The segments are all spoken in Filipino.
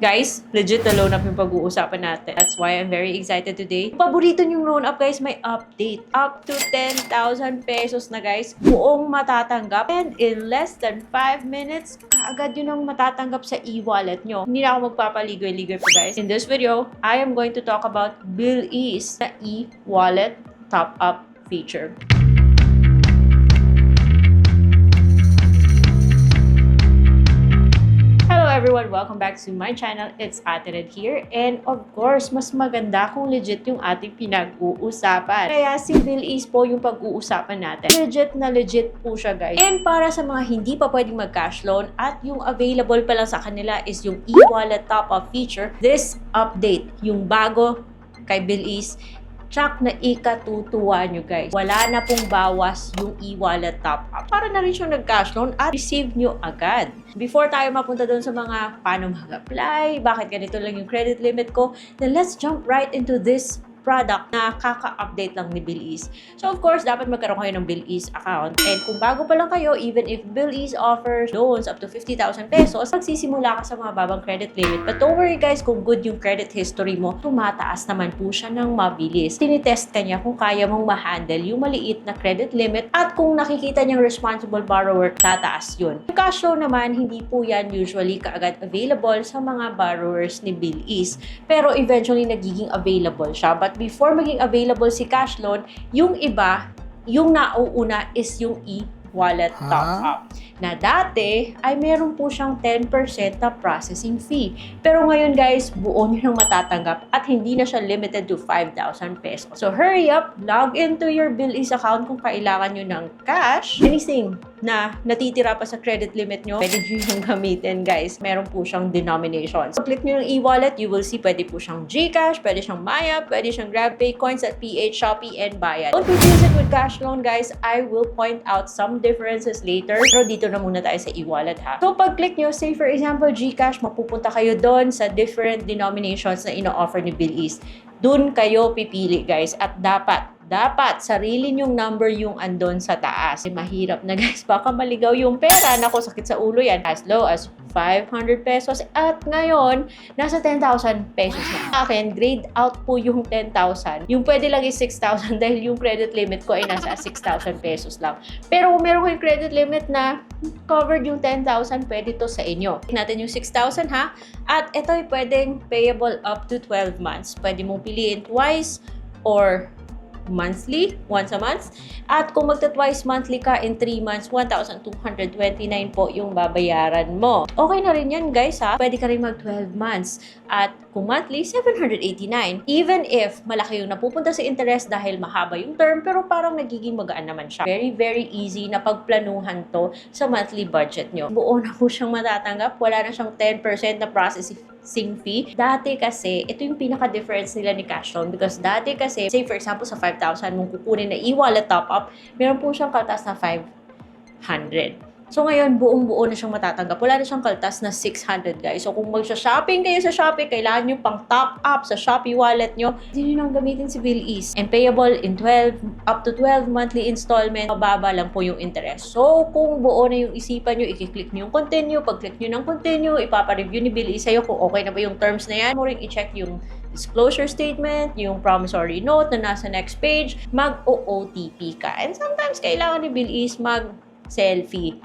Guys, legit na loan up yung pag-uusapan natin. That's why I'm very excited today. Paborito yung loan up, guys, may update. Up to 10,000 pesos na, guys. Buong matatanggap. And in less than 5 minutes, kaagad yun ang matatanggap sa e-wallet nyo. Hindi na ako magpapaligoy-ligoy pa, guys. In this video, I am going to talk about Bilease na e-wallet top-up feature. Everyone, welcome back to my channel. It's Ate Red here. And of course, mas maganda kung legit yung ating pinag-uusapan. Kaya si Bilease po yung pag-uusapan natin. Legit po siya, guys. And para sa mga hindi pa pwedeng mag-cash loan at yung available pa lang sa kanila is yung e-wallet top-up feature, this update, yung bago kay Bilease, tsak na ikatutuwa nyo, guys. Wala na pong bawas yung e-wallet top-up. Para na rin siyang nag-cash loan at receive nyo agad. Before tayo mapunta doon sa mga paano mag-apply, bakit ganito lang yung credit limit ko, then let's jump right into this product na kaka-update lang ni Bilease. So of course, dapat magkaroon kayo ng Bilease account. And kung bago pa lang kayo, even if Bilease offers loans up to 50,000 pesos, magsisimula ka sa mga babang credit limit. But don't worry, guys, kung good yung credit history mo, tumataas naman po siya ng mabilis. Tinitest ka niya kung kaya mong ma-handle yung maliit na credit limit at kung nakikita niyang responsible borrower, tataas yun. Yung cash loan naman, hindi po yan usually kaagad available sa mga borrowers ni Bilease. Pero eventually, nagiging available siya. But before maging available si cash loan, yung iba, yung nauuna is yung e-wallet top-up. Na dati ay meron po siyang 10% na processing fee. Pero ngayon, guys, buo nyo nang matatanggap at hindi na siya limited to 5,000 pesos. So hurry up, log into your Bilease account kung kailangan nyo ng cash. Anything na natitira pa sa credit limit nyo, pwede nyo yung gamitin, guys. Meron po siyang denominations. So click nyo yung e-wallet, you will see pwede po siyang GCash, pwede siyang Maya, pwede siyang GrabPay, Coins at PH, Shopee, and Bayad. Don't confuse it with cash loan, guys. I will point out some differences later. Pero dito na muna tayo sa e-wallet, ha. So pag click nyo, say for example, GCash, mapupunta kayo doon sa different denominations na ino-offer ni Bilease. Doon kayo pipili, guys. At dapat sarili nyong number yung andon sa taas. Mahirap na, guys. Baka maligaw yung pera. Naku, sakit sa ulo yan. As low as 500 pesos. At ngayon, nasa 10,000 pesos na. Akin, grade out po yung 10,000. Yung pwede lang is 6,000 dahil yung credit limit ko ay nasa 6,000 pesos lang. Pero kung meron kayong credit limit na covered yung 10,000, pwede to sa inyo. Tignan natin yung 6,000, ha? At ito ay pwedeng payable up to 12 months. Pwede mong piliin twice or monthly, once a month. At kung magta-twice monthly ka in 3 months, 1,229 po yung babayaran mo. Okay na rin yan, guys, ha? Pwede ka rin mag 12 months. At kung monthly, 789. Even if malaki yung napupunta sa interest dahil mahaba yung term, pero parang nagiging magaan naman siya. Very, very easy na pagplanuhan to sa monthly budget nyo. Buo na po siyang matatanggap. Wala na siyang 10% na processing fee. Dati kasi, ito yung pinaka-difference nila ni cash loan because dati kasi, say for example, sa 5,000 mong kukunin na e-wallet top-up, meron po siyang kaltas na 500. So ngayon, buong-buo na siyang matatanggap. Wala na siyang kaltas na 600, guys. So kung magsha-shopping kayo sa Shopee, kailangan nyo pang top-up sa Shopee wallet nyo, hindi nyo nang gamitin si Bilease. And payable in up to 12 monthly installment, mababa lang po yung interest. So kung buo na yung isipan nyo, i-click nyo yung continue. Pag-click nyo ng continue, ipapa-review ni Bilease sa'yo kung okay na ba yung terms na yan. Mo rin i-check yung disclosure statement, yung promissory note na nasa next page, mag-OTP ka. And sometimes, kailangan ni Bilease mag-selfie.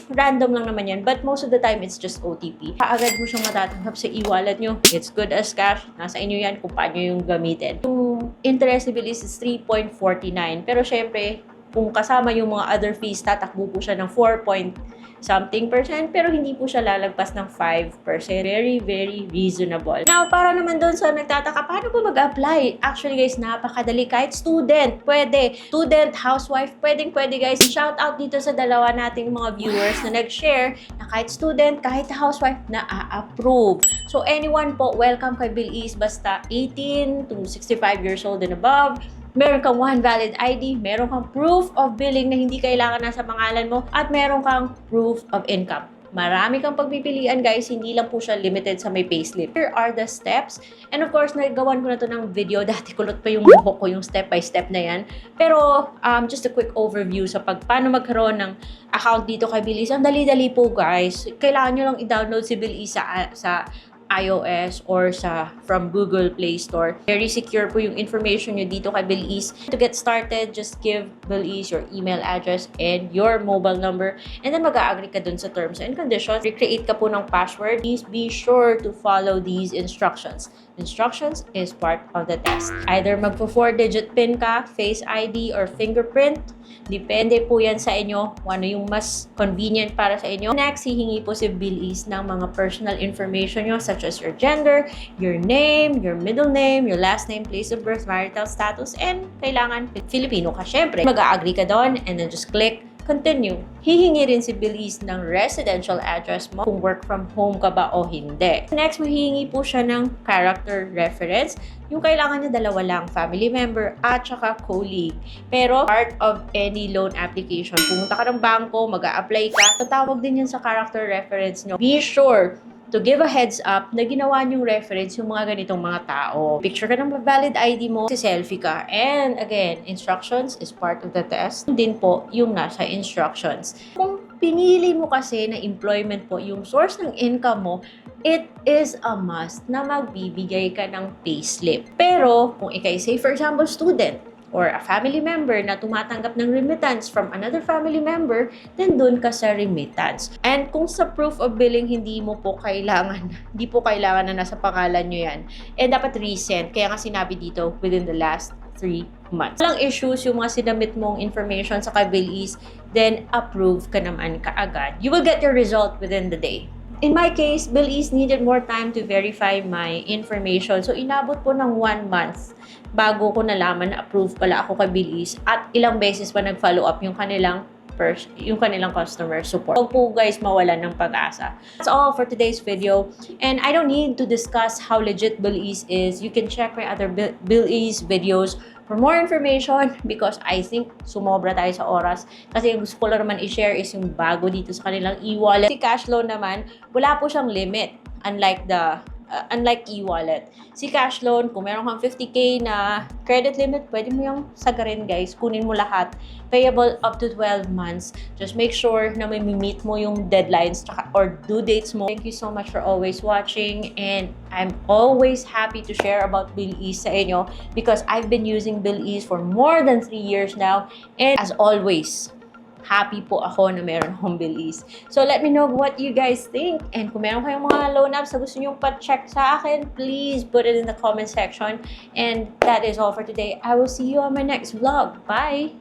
Random lang naman yan, but most of the time, it's just OTP. Kaagad mo siyang matatanggap sa e-wallet nyo. It's good as cash. Nasa inyo yan kung paano yung gamitin. Yung interest ni Bilease is 3.49. Pero syempre, kung kasama yung mga other fees, tatakbo po siya ng 4.something%, pero hindi po siya lalagpas ng 5%. Very, very reasonable. Now, para naman doon sa nagtataka, paano ba mag-apply? Actually, guys, napakadali. Kahit student, pwede. Student, housewife, pwede, guys. Shout out dito sa dalawa nating mga viewers na nag-share na kahit student, kahit housewife, na a-approve. So, anyone po, welcome kay Bilease. Basta 18 to 65 years old and above. Meron kang one valid ID, meron kang proof of billing na hindi kailangan nasa pangalan mo, at meron kang proof of income. Marami kang pagpipilian guys, hindi lang po siya limited sa may payslip. Here are the steps. And of course, nagawan ko na to ng video. Dati kulot pa yung buhok ko, yung step by step na yan. Pero just a quick overview sa paano magkaroon ng account dito kay Bilis. Ang dali-dali po guys. Kailangan nyo lang i-download si Bilis sa iOS or from Google Play Store. Very secure po yung information nyo dito kay Bilis. To get started, just give Bilis your email address and your mobile number, and then mag-a-agree ka dun sa terms and conditions. Recreate ka po ng password. Please be sure to follow these instructions. Instructions is part of the test. Either magpo 4-digit PIN ka, Face ID, or fingerprint. Depende po yan sa inyo kung ano yung mas convenient para sa inyo. Next, hihingi po si Bilis ng mga personal information nyo such as your gender, your name, your middle name, your last name, place of birth, marital status, and kailangan Filipino ka syempre. Mag-a-agree ka doon and then just click continue. Hihingi rin si Bilis ng residential address mo kung work from home ka ba o hindi. Next, mahihingi po siya ng character reference. Yung kailangan niya dalawa lang, family member at saka colleague. Pero part of any loan application, pumunta ka ng bangko, mag-a-apply ka, tatawag din yan sa character reference nyo. Be sure to give a heads up na ginawa niyong reference yung mga ganitong mga tao. Picture ka ng valid ID mo, selfie ka. And again, instructions is part of the test. Din po yung nasa instructions. Kung pinili mo kasi na employment po yung source ng income mo, it is a must na magbibigay ka ng payslip. Pero kung ikay say for example student, or a family member na tumatanggap ng remittance from another family member, then doon ka sa remittance. And kung sa proof of billing, hindi po kailangan na nasa pangalan nyo yan. Dapat recent. Kaya nga sinabi dito, within the last 3 months. Walang issues yung mga sinamit mong information sa Bilis, then approve ka naman kaagad. You will get your result within the day. In my case, Bilis needed more time to verify my information. So, inabot po ng 1 month bago ko nalaman na approve pala ako kay Bilis at ilang beses pa nag-follow up yung kanilang customer support. Huwag po guys mawalan ng pag-asa. That's all for today's video. And I don't need to discuss how legit Bilis is. You can check my other Bilis videos for more information because I think sumobra tayo sa oras. Kasi yung gusto ko lang naman i-share is yung bago dito sa kanilang e-wallet. Si Cashloan naman, wala po siyang limit. Unlike e-wallet. Si Cashloan, kung meron kang 50k na credit limit, pwede mo yung sagarin guys. Kunin mo lahat. Payable up to 12 months. Just make sure na may meet mo yung deadlines or due dates mo. Thank you so much for always watching, and I'm always happy to share about Bilis sa inyo because I've been using Bilis for more than 3 years now, and as always, happy po ako na meron akong Bilis. So, let me know what you guys think. And kung meron kayong mga loan apps na gusto nyo pa-check sa akin, please put it in the comment section. And that is all for today. I will see you on my next vlog. Bye!